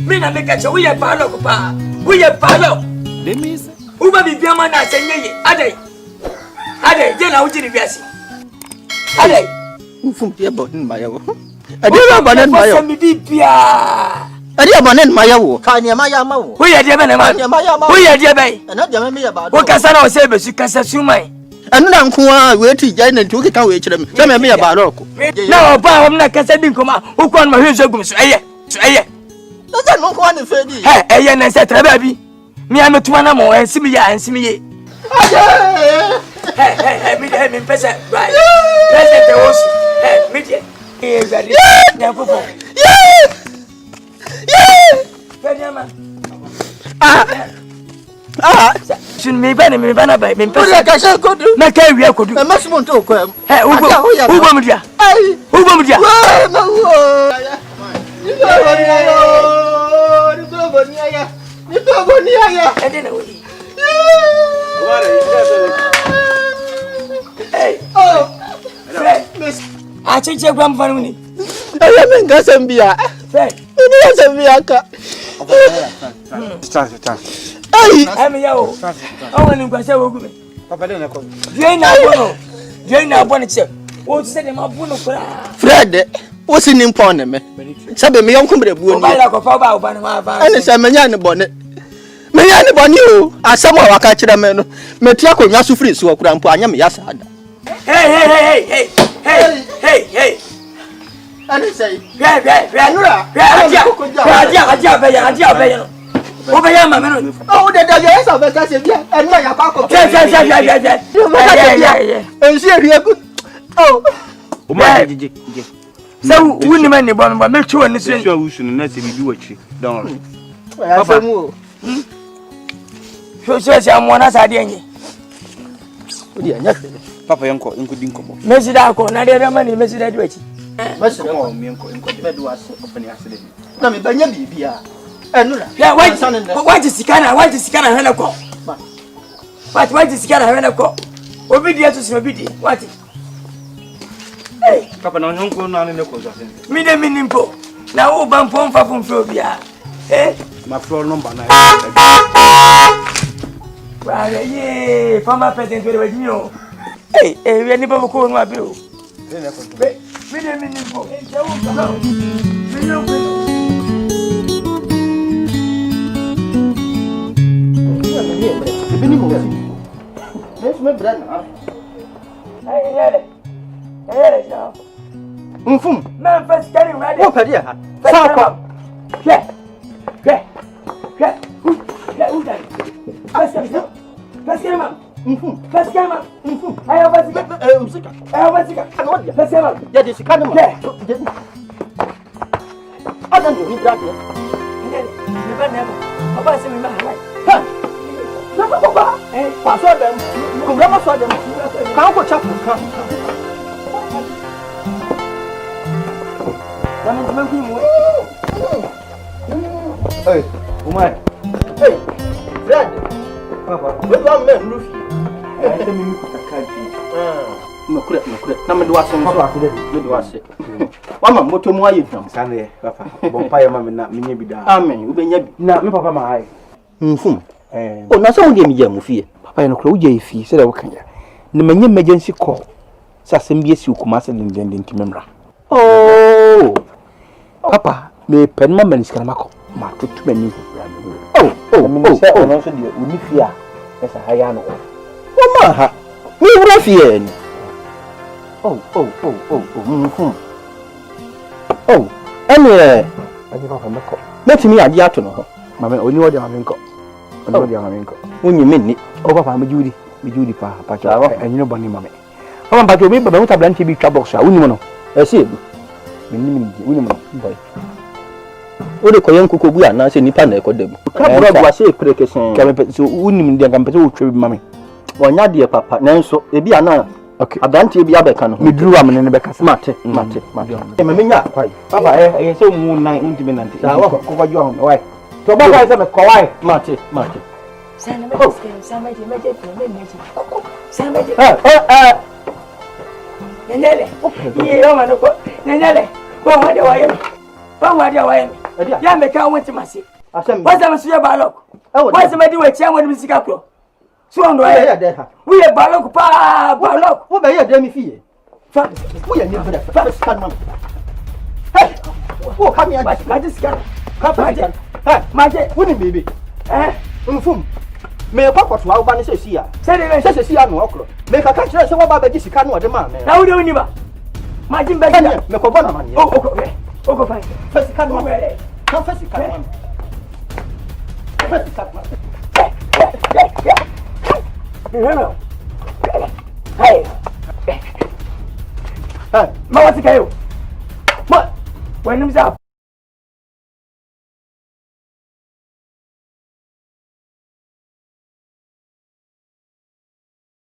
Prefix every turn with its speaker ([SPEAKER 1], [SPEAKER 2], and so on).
[SPEAKER 1] Me na make a we are palo pa. We are palo.
[SPEAKER 2] Demis.
[SPEAKER 1] Uba bi biama na senye. Ade. Je na uji ni biasi. Ade.
[SPEAKER 3] Mfum tie bonin mayawo. Ade bonin mayawo.
[SPEAKER 1] Fo mi bi bia.
[SPEAKER 3] Ade bonin mayawo. Ka ne maya mawo.
[SPEAKER 1] Wo ye de be na ma. Wo ye de be.
[SPEAKER 3] Na de me ya ba do.
[SPEAKER 1] Wo kasa na wo se be su kasa sumai.
[SPEAKER 3] Anu na nko a we ti jai na nti ka we kire me. Se me ya ba do ko.
[SPEAKER 1] Na oba hom na kasa din koma. Wo kwa ma hwe gum so eye. So eye.
[SPEAKER 3] Na za no ko na fe di.
[SPEAKER 1] He eye na se tra ba bi. Mi ametuma na mo ensimi ye. Hey, me pesa, right? President was, me dear. Ready? Yeah, go for. Yeah. Soon me bana by me pesa.
[SPEAKER 3] Ka ko do.
[SPEAKER 1] Na ka wi akodu.
[SPEAKER 3] Na masimo to ko am.
[SPEAKER 1] Hey, ugo mu dia.
[SPEAKER 3] Ai.
[SPEAKER 1] Ugo mu dia.
[SPEAKER 3] Na wo. Ni to boni aya.
[SPEAKER 1] Ende na wo. Hey, Miss. I change your grandfather.
[SPEAKER 3] I am in Gassambia.
[SPEAKER 1] I'm a yo. I want to go say, Papa, don't go. You ain't not one chip. What's the name of
[SPEAKER 3] Fred, what's in impound me? Sabe me uncle de buon.
[SPEAKER 1] I like a papa, and it's a man bonnet. Me
[SPEAKER 3] yani boni o asamo waka kire me no metia konwa so free so okura mpo anya me yasa ada
[SPEAKER 1] hey
[SPEAKER 3] ani say
[SPEAKER 1] anura adia be no o be ya ma me no
[SPEAKER 3] o de da yesa be ka se bia enna ya kwa ko ensi ehie ku
[SPEAKER 2] o ma jiji
[SPEAKER 1] se wuni me ne bo me twa ni so
[SPEAKER 2] wusu na se bibi wachi don
[SPEAKER 3] papa
[SPEAKER 1] so amona sa de enye
[SPEAKER 3] odi anya
[SPEAKER 2] papa yanko dinko bo
[SPEAKER 1] mesi da ko na de ma ni mesi da di wachi
[SPEAKER 3] mesi ko mi enko di be do ase opani ase de na me banya bibia enura
[SPEAKER 1] ya waji sikana hana ko waji sikana hana ko obi dia to sima bidi wati
[SPEAKER 2] papa na nyonko na ne ko so sen
[SPEAKER 1] mi de minimpo na wo ban pon fa fun fo bia
[SPEAKER 2] ma floor number na
[SPEAKER 1] wala ye fama president we wajinyo we ni baba ko nwa bi o mi de minimpo je wo ba
[SPEAKER 3] bini mo mes me brana
[SPEAKER 1] yele ja
[SPEAKER 3] mfum
[SPEAKER 1] man fast carry ready
[SPEAKER 3] o padi ha
[SPEAKER 1] sa ko ke udan fast carry mfum ayo basika ano fast carry
[SPEAKER 3] ya de sikana ma adan do ni brade
[SPEAKER 1] ni bana aba se mi ma halai
[SPEAKER 3] ha na papa paso dem ko brama so dem kan ko chapu kan
[SPEAKER 1] Jangan cuma kimu.
[SPEAKER 2] Umar.
[SPEAKER 3] Fred.
[SPEAKER 2] Papa.
[SPEAKER 3] Wewe ame mrufi.
[SPEAKER 2] Aita mimi kutakati.
[SPEAKER 3] Nokure. Na me do ase nso ase me do ase. Mama moto mu aye fam.
[SPEAKER 2] Sane papa. Bompa ya mama na menye bi da.
[SPEAKER 3] Amen. Ubenya bi.
[SPEAKER 2] Na me papa ma hai.
[SPEAKER 3] Mfum. O na so wo de mi je mu fie.
[SPEAKER 2] Papa ya nokure wo je fie se da wo kanya. Ne menye emergency call. Sa sem bi esi okuma se den ntimemra.
[SPEAKER 3] Oh.
[SPEAKER 2] Papa, me pen ma maniska na mako. Ma tutu mani ko bra me.
[SPEAKER 3] Oh.
[SPEAKER 2] No so de oni fia. Esa haya no.
[SPEAKER 3] Mama ha. Mi wura fie ni. Oh. Mfum. Oh. Ene.
[SPEAKER 2] Aje papa mako.
[SPEAKER 3] Metimi ade ato no ho.
[SPEAKER 2] Mama oni wo de ma menko. Oni wo de ma menko.
[SPEAKER 3] Onyi menni.
[SPEAKER 2] O papa me judi pa cha. Enyi no boni mama. Mama ba to mi baba muta blanche bi twa box a oni mo no.
[SPEAKER 3] Ese ebu.
[SPEAKER 2] Minni oni mo boy.
[SPEAKER 3] O de koyen kuko bu ana se nipa na ekodabu.
[SPEAKER 2] Kabura bu ase prekesen. Kabe so oni mi de ngampe so twa bi mama.
[SPEAKER 3] Wonya de papa nanso ebi ana
[SPEAKER 2] okay.
[SPEAKER 3] Abante bi abeka no.
[SPEAKER 2] Mi duru am ne be kasa.
[SPEAKER 3] Mate. E me menya kwai.
[SPEAKER 2] Papa so mu nan untime nanti.
[SPEAKER 3] Sa wo ko jo ho wai.
[SPEAKER 2] To ba kai se me ko wai.
[SPEAKER 3] Mate.
[SPEAKER 1] Sana me meje. Nenele. Ye yo manoko. Nenele. Kwa wade waye. Ya me ka won ti mase.
[SPEAKER 3] Asem.
[SPEAKER 1] What's am so ya balok? What's am di we chia mo di sika kro? So on do
[SPEAKER 3] ya de ha.
[SPEAKER 1] We ye balok pa balok.
[SPEAKER 3] Wo be ya de mi fie.
[SPEAKER 1] Fa.
[SPEAKER 3] Wo ya ni bra. Fa sika no. Hey. Wo come here.
[SPEAKER 1] Ma di sika.
[SPEAKER 3] Ka fa sika. Hey,
[SPEAKER 1] Maje.
[SPEAKER 3] Wo ni baby. Mfum. Me kwa kwa tuwa ubani se sia. Se sia no okro. Me ka kire se wo ba ba di sika no ode ma me.
[SPEAKER 1] Na wo de oni ba. Maje be gida.
[SPEAKER 3] Me ko bona man ye.
[SPEAKER 1] O ko fine.
[SPEAKER 3] Fa sika no. Ka fa sika no. Fa sika no.
[SPEAKER 1] Hello. Hey.
[SPEAKER 3] Hey,
[SPEAKER 1] Ma wati kayo. Ma. When him's up.